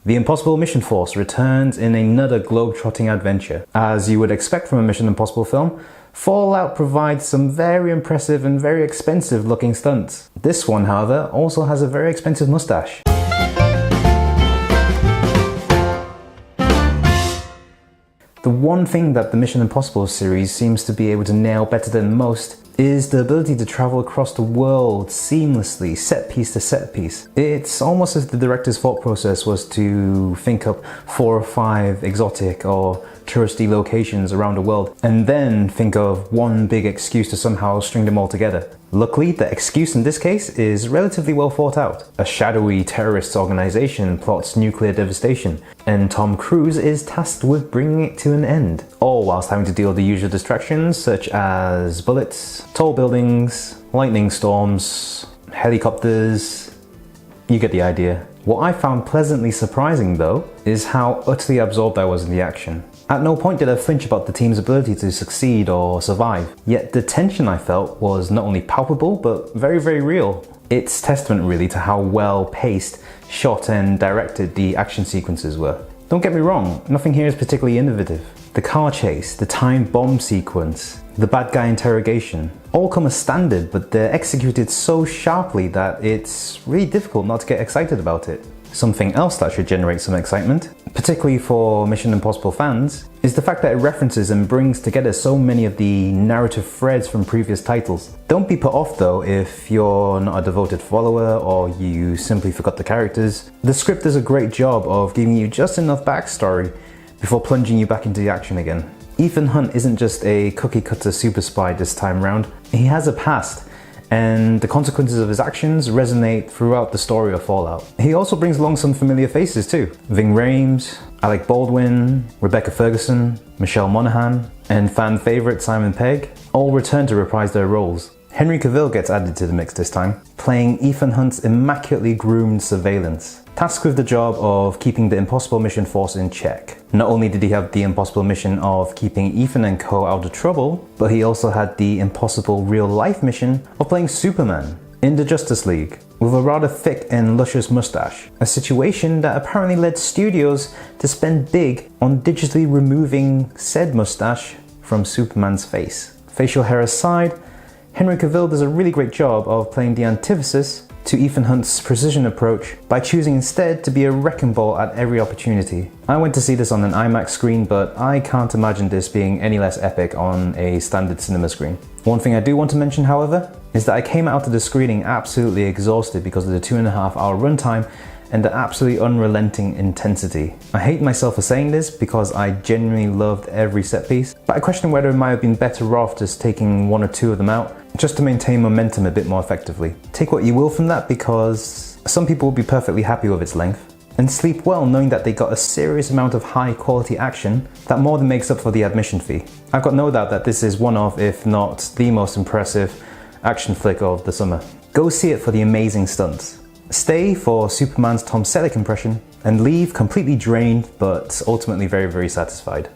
The Impossible Mission Force returns in another globe-trotting adventure. As you would expect from a Mission Impossible film, Fallout provides some very impressive and very expensive looking stunts. This one, however, also has a very expensive mustache. The one thing that the Mission Impossible series seems to be able to nail better than most is the ability to travel across the world seamlessly, set piece to set piece. It's almost as if the director's thought process was to think up 4 or 5 exotic or touristy locations around the world and then think of one big excuse to somehow string them all together. Luckily, the excuse in this case is relatively well thought out. A shadowy terrorist organization plots nuclear devastation, and Tom Cruise is tasked with bringing it to an end, all whilst having to deal with the usual distractions such as bullets, tall buildings, lightning storms, helicopters. You get the idea. What I found pleasantly surprising though is how utterly absorbed I was in the action. At no point did I flinch about the team's ability to succeed or survive, yet the tension I felt was not only palpable but very, very real. It's testament really to how well paced, shot and directed the action sequences were. Don't get me wrong, nothing here is particularly innovative. The car chase, the timed bomb sequence, the bad guy interrogation, all come as standard, but they're executed so sharply that it's really difficult not to get excited about it. Something else that should generate some excitement, particularly for Mission Impossible fans, is the fact that it references and brings together so many of the narrative threads from previous titles. Don't be put off though if you're not a devoted follower or you simply forgot the characters. The script does a great job of giving you just enough backstory before plunging you back into the action again. Ethan Hunt isn't just a cookie-cutter super spy this time round. He has a past, and the consequences of his actions resonate throughout the story of Fallout. He also brings along some familiar faces too. Ving Rhames, Alec Baldwin, Rebecca Ferguson, Michelle Monaghan, and fan favourite Simon Pegg all return to reprise their roles. Henry Cavill gets added to the mix this time, playing Ethan Hunt's immaculately groomed surveillance, tasked with the job of keeping the Impossible Mission Force in check. Not only did he have the impossible mission of keeping Ethan and co out of trouble, but he also had the impossible real-life mission of playing Superman in the Justice League with a rather thick and luscious mustache, a situation that apparently led studios to spend big on digitally removing said mustache from Superman's face. Facial hair aside, Henry Cavill does a really great job of playing the antithesis to Ethan Hunt's precision approach by choosing instead to be a wrecking ball at every opportunity. I went to see this on an IMAX screen, but I can't imagine this being any less epic on a standard cinema screen. One thing I do want to mention, however, is that I came out of the screening absolutely exhausted because of the 2.5-hour runtime and the absolutely unrelenting intensity. I hate myself for saying this because I genuinely loved every set piece, but I question whether it might have been better off just taking 1 or 2 of them out, just to maintain momentum a bit more effectively. Take what you will from that, because some people will be perfectly happy with its length, and sleep well knowing that they got a serious amount of high quality action that more than makes up for the admission fee. I've got no doubt that this is one of, if not the most impressive action flick of the summer. Go see it for the amazing stunts. Stay for Superman's Tom Selleck impression, and leave completely drained but ultimately very, very satisfied.